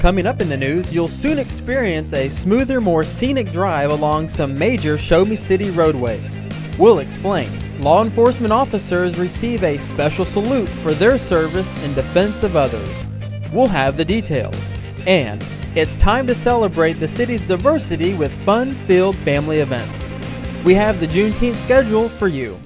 Coming up in the news, you'll soon experience a smoother, more scenic drive along some major Show Me City roadways. We'll explain. Law enforcement officers receive a special salute for their service in defense of others. We'll have the details. And it's time to celebrate the city's diversity with fun-filled family events. We have the Juneteenth schedule for you.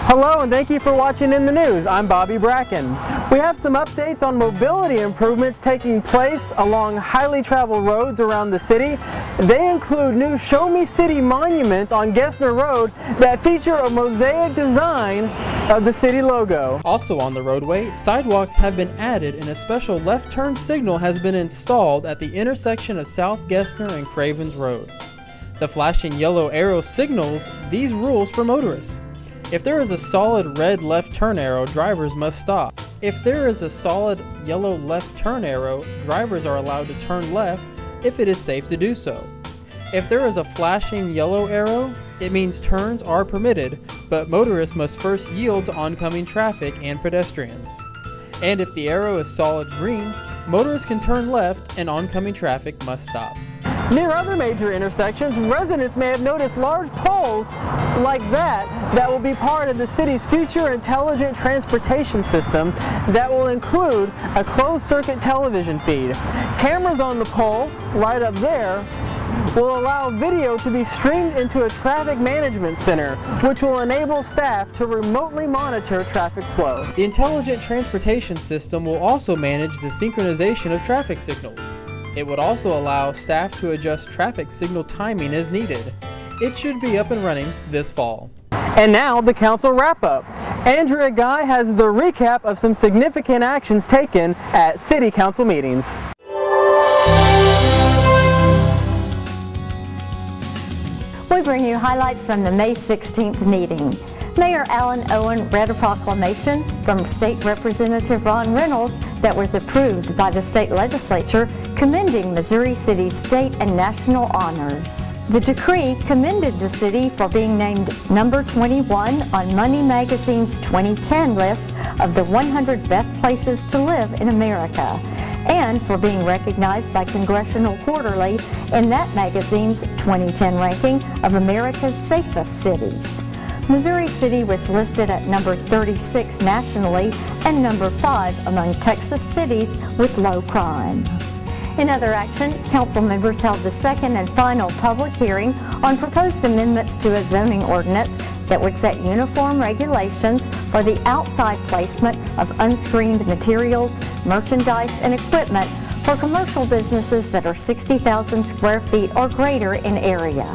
Hello and thank you for watching In the News. I'm Bobby Bracken. We have some updates on mobility improvements taking place along highly traveled roads around the city. They include new Show Me City monuments on Gessner Road that feature a mosaic design of the city logo. Also on the roadway, sidewalks have been added and a special left turn signal has been installed at the intersection of South Gessner and Cravens Road. The flashing yellow arrow signals these rules for motorists. If there is a solid red left turn arrow, drivers must stop. If there is a solid yellow left turn arrow, drivers are allowed to turn left if it is safe to do so. If there is a flashing yellow arrow, it means turns are permitted, but motorists must first yield to oncoming traffic and pedestrians. And if the arrow is solid green, motorists can turn left and oncoming traffic must stop. Near other major intersections, residents may have noticed large poles like that will be part of the city's future intelligent transportation system that will include a closed-circuit television feed. Cameras on the pole, right up there, will allow video to be streamed into a traffic management center, which will enable staff to remotely monitor traffic flow. The intelligent transportation system will also manage the synchronization of traffic signals. It would also allow staff to adjust traffic signal timing as needed. It should be up and running this fall. And now the council wrap-up. Andrea Guy has the recap of some significant actions taken at city council meetings. We bring you highlights from the May 16th meeting. Mayor Alan Owen read a proclamation from State Representative Ron Reynolds that was approved by the state legislature commending Missouri City's state and national honors. The decree commended the city for being named number 21 on Money Magazine's 2010 list of the 100 best places to live in America, and for being recognized by Congressional Quarterly in that magazine's 2010 ranking of America's safest cities. Missouri City was listed at number 36 nationally and number 5 among Texas cities with low crime. In other action, council members held the second and final public hearing on proposed amendments to a zoning ordinance that would set uniform regulations for the outside placement of unscreened materials, merchandise, and equipment for commercial businesses that are 60,000 square feet or greater in area.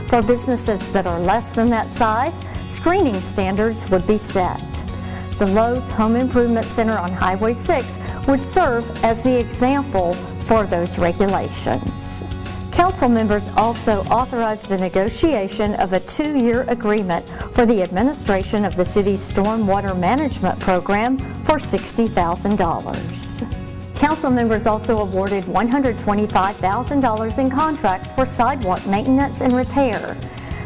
For businesses that are less than that size, screening standards would be set. The Lowe's Home Improvement Center on Highway 6 would serve as the example for those regulations. Council members also authorized the negotiation of a 2-year agreement for the administration of the city's stormwater management program for $60,000. Council members also awarded $125,000 in contracts for sidewalk maintenance and repair.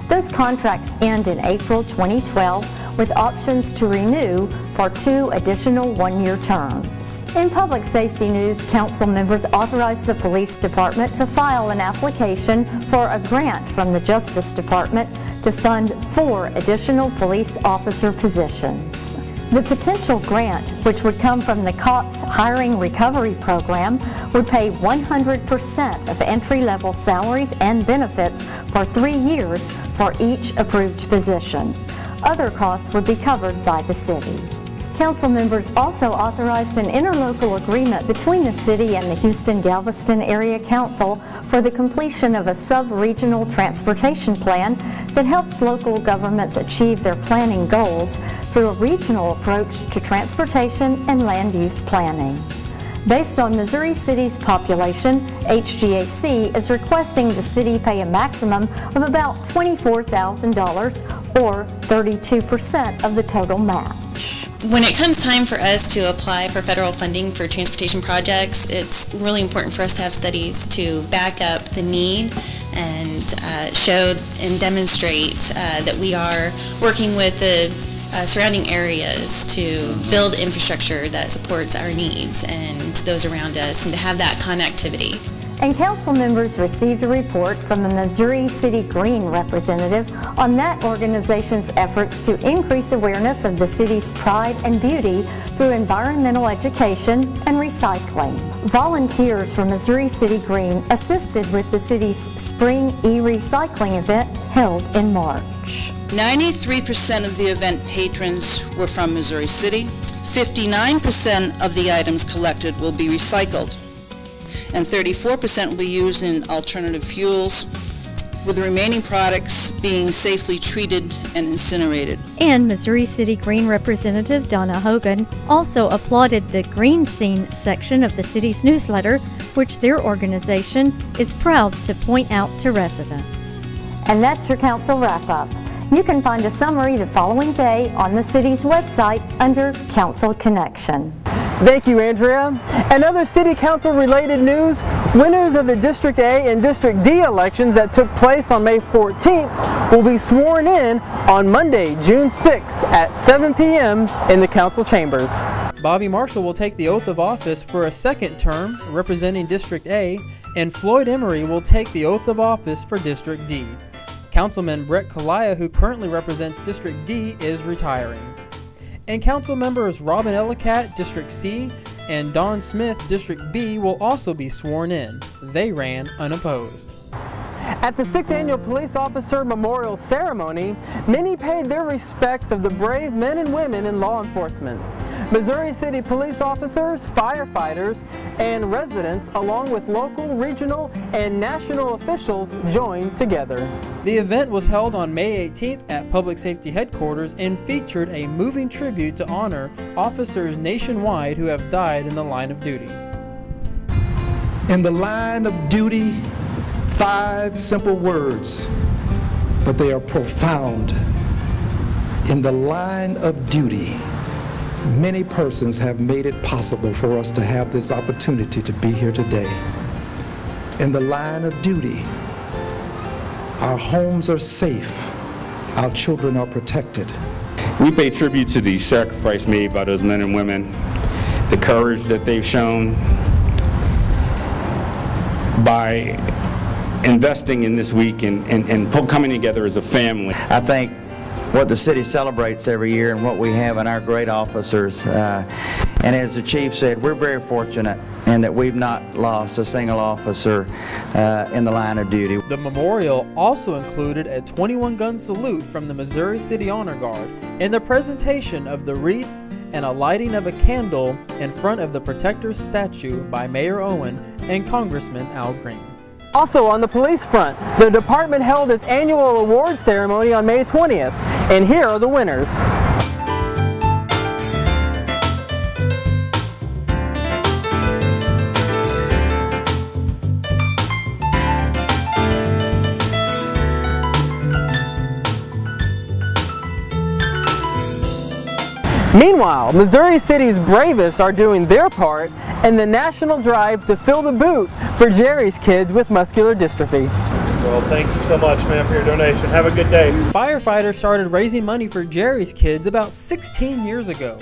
Those contracts end in April 2012 with options to renew for 2 additional 1-year terms. In public safety news, council members authorized the police department to file an application for a grant from the Justice Department to fund 4 additional police officer positions. The potential grant, which would come from the COPS Hiring Recovery Program, would pay 100% of entry-level salaries and benefits for 3 years for each approved position. Other costs would be covered by the city. Council members also authorized an interlocal agreement between the city and the Houston-Galveston Area Council for the completion of a sub-regional transportation plan that helps local governments achieve their planning goals through a regional approach to transportation and land use planning. Based on Missouri City's population, HGAC is requesting the city pay a maximum of about $24,000 or 32% of the total match. When it comes time for us to apply for federal funding for transportation projects, it's really important for us to have studies to back up the need and show and demonstrate that we are working with the surrounding areas to build infrastructure that supports our needs and those around us, and to have that connectivity. And council members received a report from the Missouri City Green representative on that organization's efforts to increase awareness of the city's pride and beauty through environmental education and recycling. Volunteers from Missouri City Green assisted with the city's spring e-recycling event held in March. 93% of the event patrons were from Missouri City. 59% of the items collected will be recycled, and 34% will be used in alternative fuels, with the remaining products being safely treated and incinerated. And Missouri City Green Representative Donna Hogan also applauded the Green Scene section of the city's newsletter, which their organization is proud to point out to residents. And that's your council wrap-up. You can find a summary the following day on the city's website under Council Connection. Thank you, Andrea. And other City Council related news, winners of the District A and District D elections that took place on May 14th will be sworn in on Monday, June 6th at 7 p.m. in the council chambers. Bobby Marshall will take the oath of office for a second term representing District A, and Floyd Emery will take the oath of office for District D. Councilman Brett Kalaya, who currently represents District D, is retiring. And council members Robin Ellicat, District C, and Don Smith, District B, will also be sworn in. They ran unopposed. At the 6th Annual Police Officer Memorial Ceremony, many paid their respects of the brave men and women in law enforcement. Missouri City police officers, firefighters, and residents, along with local, regional, and national officials, joined together. The event was held on May 18th at Public Safety Headquarters and featured a moving tribute to honor officers nationwide who have died in the line of duty. In the line of duty, 5 simple words, but they are profound. In the line of duty, many persons have made it possible for us to have this opportunity to be here today. In the line of duty, our homes are safe, our children are protected. We pay tribute to the sacrifice made by those men and women, the courage that they've shown by investing in this week and coming together as a family. I think what the city celebrates every year and what we have in our great officers, and as the chief said, we're very fortunate in that we've not lost a single officer in the line of duty. The memorial also included a 21-gun salute from the Missouri City Honor Guard and the presentation of the wreath and a lighting of a candle in front of the Protector's statue by Mayor Owen and Congressman Al Green. Also on the police front, the department held its annual awards ceremony on May 20th, and here are the winners. Meanwhile, Missouri City's bravest are doing their part in the national drive to fill the boot for Jerry's kids with muscular dystrophy. Well, thank you so much, man, for your donation. Have a good day. Firefighters started raising money for Jerry's kids about 16 years ago.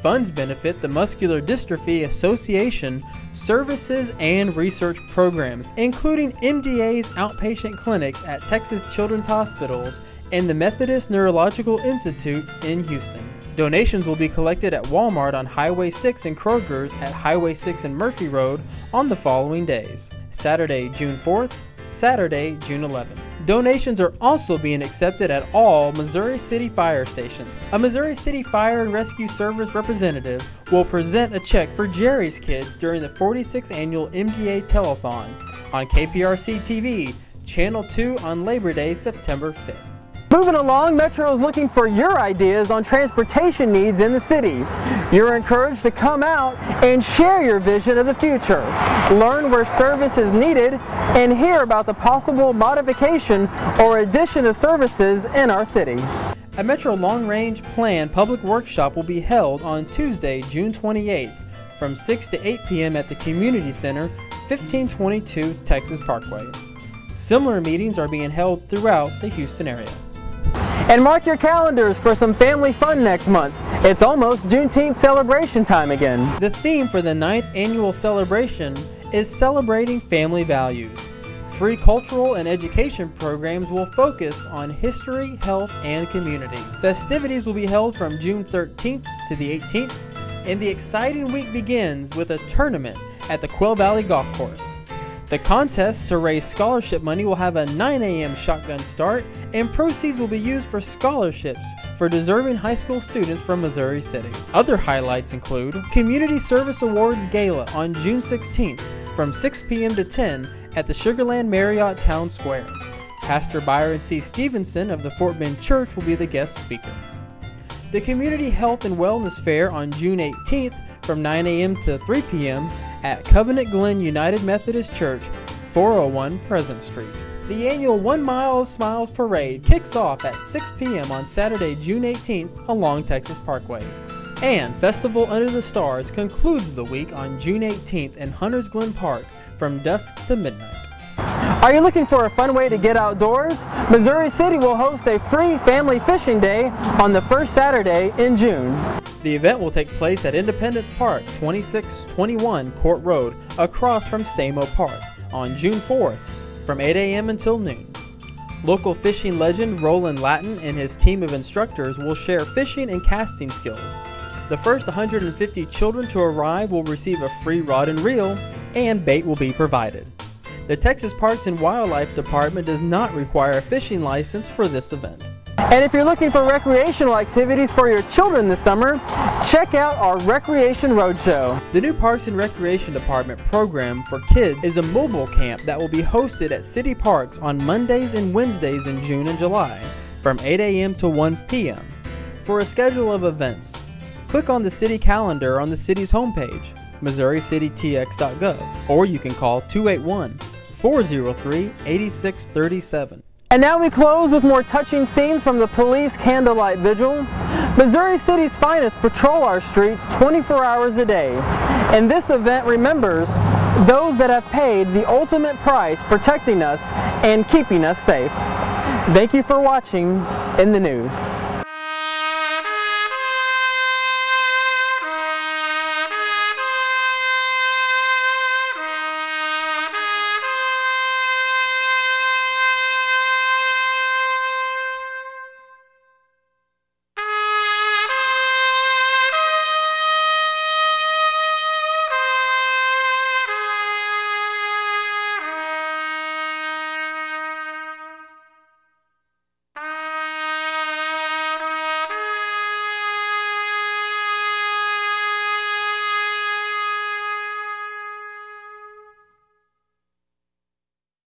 Funds benefit the Muscular Dystrophy Association services and research programs, including MDA's outpatient clinics at Texas Children's Hospitals and the Methodist Neurological Institute in Houston. Donations will be collected at Walmart on Highway 6 and Kroger's at Highway 6 and Murphy Road on the following days: Saturday, June 4th, Saturday, June 11th. Donations are also being accepted at all Missouri City fire stations. A Missouri City Fire and Rescue Service representative will present a check for Jerry's kids during the 46th annual MDA Telethon on KPRC TV, Channel 2 on Labor Day, September 5th. Moving along, Metro is looking for your ideas on transportation needs in the city. You're encouraged to come out and share your vision of the future. Learn where service is needed and hear about the possible modification or addition of services in our city. A Metro Long Range Plan public workshop will be held on Tuesday, June 28th from 6 to 8 p.m. at the Community Center, 1522 Texas Parkway. Similar meetings are being held throughout the Houston area. And mark your calendars for some family fun next month. It's almost Juneteenth celebration time again. The theme for the 9th annual celebration is celebrating family values. Free cultural and education programs will focus on history, health, and community. Festivities will be held from June 13th to the 18th, and the exciting week begins with a tournament at the Quail Valley Golf Course. The contest to raise scholarship money will have a 9 a.m. shotgun start, and proceeds will be used for scholarships for deserving high school students from Missouri City. Other highlights include Community Service Awards Gala on June 16th from 6 p.m. to 10 at the Sugar Land Marriott Town Square. Pastor Byron C. Stevenson of the Fort Bend Church will be the guest speaker. The Community Health and Wellness Fair on June 18th from 9 a.m. to 3 p.m. at Covenant Glen United Methodist Church, 401 Pleasant Street. The annual 1 Mile of Smiles Parade kicks off at 6 p.m. on Saturday, June 18th along Texas Parkway. And Festival Under the Stars concludes the week on June 18th in Hunters Glen Park from dusk to midnight. Are you looking for a fun way to get outdoors? Missouri City will host a free family fishing day on the first Saturday in June. The event will take place at Independence Park, 2621 Court Road, across from Stamo Park, on June 4th, from 8 a.m. until noon. Local fishing legend Roland Lattin and his team of instructors will share fishing and casting skills. The first 150 children to arrive will receive a free rod and reel, and bait will be provided. The Texas Parks and Wildlife Department does not require a fishing license for this event. And if you're looking for recreational activities for your children this summer, check out our Recreation Roadshow. The new Parks and Recreation Department program for kids is a mobile camp that will be hosted at city parks on Mondays and Wednesdays in June and July from 8 a.m. to 1 p.m. For a schedule of events, click on the city calendar on the city's homepage, MissouriCityTX.gov, or you can call 281-403-8637. And now we close with more touching scenes from the police candlelight vigil. Missouri City's finest patrol our streets 24 hours a day. And this event remembers those that have paid the ultimate price protecting us and keeping us safe. Thank you for watching In the News.